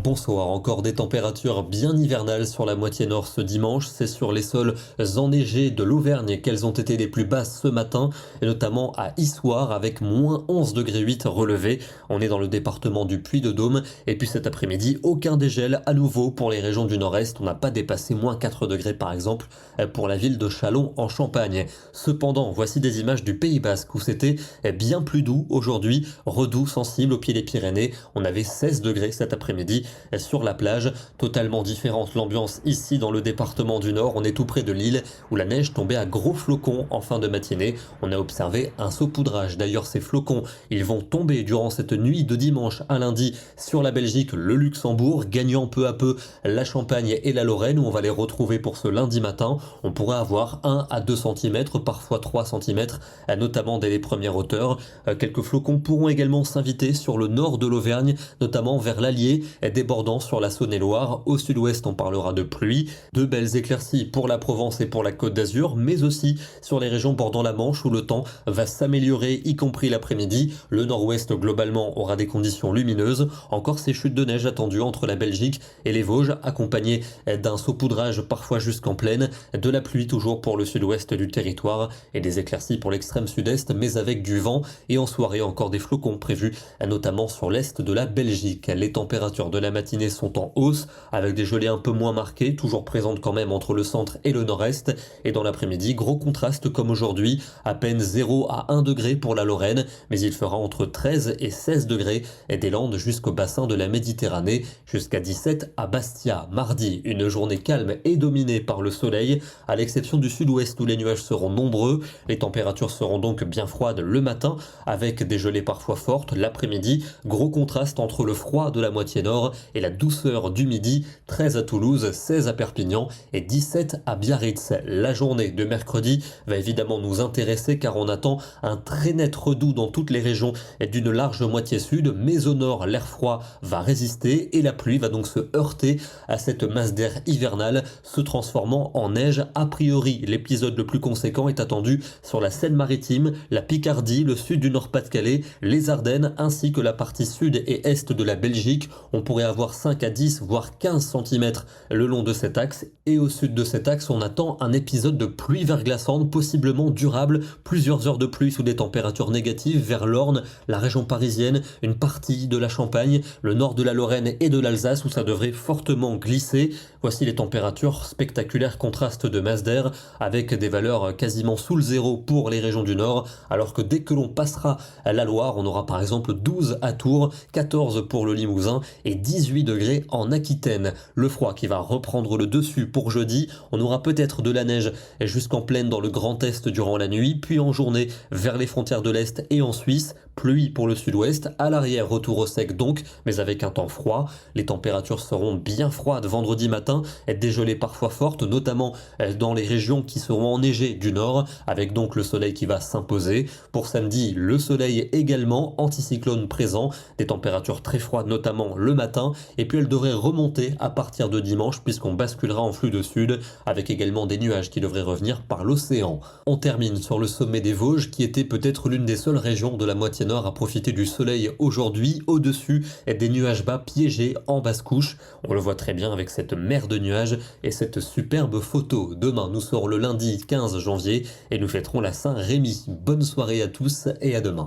Bonsoir, encore des températures bien hivernales sur la moitié nord ce dimanche. C'est sur les sols enneigés de l'Auvergne qu'elles ont été les plus basses ce matin, et notamment à Issoire avec moins 11 degrés 8 relevé. On est dans le département du Puy-de-Dôme. Et puis cet après-midi, aucun dégel à nouveau pour les régions du nord-est. On n'a pas dépassé moins 4 degrés par exemple pour la ville de Châlons en Champagne. Cependant, voici des images du Pays Basque où c'était bien plus doux aujourd'hui, redoux, sensible au pied des Pyrénées. On avait 16 degrés cet après-midi sur la plage. Totalement différente l'ambiance ici dans le département du Nord. On est tout près de Lille où la neige tombait à gros flocons en fin de matinée. On a observé un saupoudrage. D'ailleurs, ces flocons, ils vont tomber durant cette nuit de dimanche à lundi sur la Belgique, le Luxembourg, gagnant peu à peu la Champagne et la Lorraine où on va les retrouver pour ce lundi matin. On pourrait avoir 1 à 2 cm, parfois 3 cm, notamment dès les premières hauteurs. Quelques flocons pourront également s'inviter sur le nord de l'Auvergne, notamment vers l'Allier, débordant sur la Saône-et-Loire. Au sud-ouest, on parlera de pluie. De belles éclaircies pour la Provence et pour la Côte d'Azur, mais aussi sur les régions bordant la Manche où le temps va s'améliorer, y compris l'après-midi. Le nord-ouest, globalement, aura des conditions lumineuses. Encore ces chutes de neige attendues entre la Belgique et les Vosges, accompagnées d'un saupoudrage parfois jusqu'en plaine, de la pluie toujours pour le sud-ouest du territoire et des éclaircies pour l'extrême sud-est, mais avec du vent et en soirée encore des flocons prévus, notamment sur l'est de la Belgique. Les températures de la matinée sont en hausse, avec des gelées un peu moins marquées, toujours présentes quand même entre le centre et le nord-est. Et dans l'après-midi, gros contraste comme aujourd'hui, à peine 0 à 1 degré pour la Lorraine, mais il fera entre 13 et 16 degrés, et des Landes jusqu'au bassin de la Méditerranée, jusqu'à 17 à Bastia. Mardi, une journée calme et dominée par le soleil, à l'exception du sud-ouest où les nuages seront nombreux. Les températures seront donc bien froides le matin, avec des gelées parfois fortes. L'après-midi, gros contraste entre le froid de la moitié nord et la douceur du midi. 13 à Toulouse, 16 à Perpignan et 17 à Biarritz. La journée de mercredi va évidemment nous intéresser car on attend un très net redoux dans toutes les régions d'une large moitié sud, mais au nord l'air froid va résister et la pluie va donc se heurter à cette masse d'air hivernale, se transformant en neige. A priori, l'épisode le plus conséquent est attendu sur la Seine-Maritime, la Picardie, le sud du Nord-Pas-de-Calais, les Ardennes ainsi que la partie sud et est de la Belgique. On pourrait avoir 5 à 10 voire 15 cm le long de cet axe, et au sud de cet axe on attend un épisode de pluie verglaçante possiblement durable, plusieurs heures de pluie sous des températures négatives vers l'Orne, la région parisienne, une partie de la Champagne, le nord de la Lorraine et de l'Alsace où ça devrait fortement glisser. Voici les températures, spectaculaires contrastes de masse d'air avec des valeurs quasiment sous le zéro pour les régions du nord, alors que dès que l'on passera à la Loire, on aura par exemple 12 à Tours, 14 pour le Limousin et 18 degrés en Aquitaine. Le froid qui va reprendre le dessus pour jeudi. On aura peut-être de la neige jusqu'en plaine dans le Grand Est durant la nuit, puis en journée vers les frontières de l'Est et en Suisse. Pluie pour le sud-ouest, à l'arrière retour au sec donc, mais avec un temps froid. Les températures seront bien froides vendredi matin, des gelées parfois fortes, notamment dans les régions qui seront enneigées du nord, avec donc le soleil qui va s'imposer. Pour samedi, le soleil également, anticyclone présent, des températures très froides notamment le matin, et puis elles devraient remonter à partir de dimanche puisqu'on basculera en flux de sud, avec également des nuages qui devraient revenir par l'océan. On termine sur le sommet des Vosges qui était peut-être l'une des seules régions de la moitié nord à profiter du soleil aujourd'hui, au-dessus des nuages bas piégés en basse couche. On le voit très bien avec cette mer de nuages et cette superbe photo. Demain, nous serons le lundi 15 janvier et nous fêterons la Saint-Rémy. Bonne soirée à tous et à demain.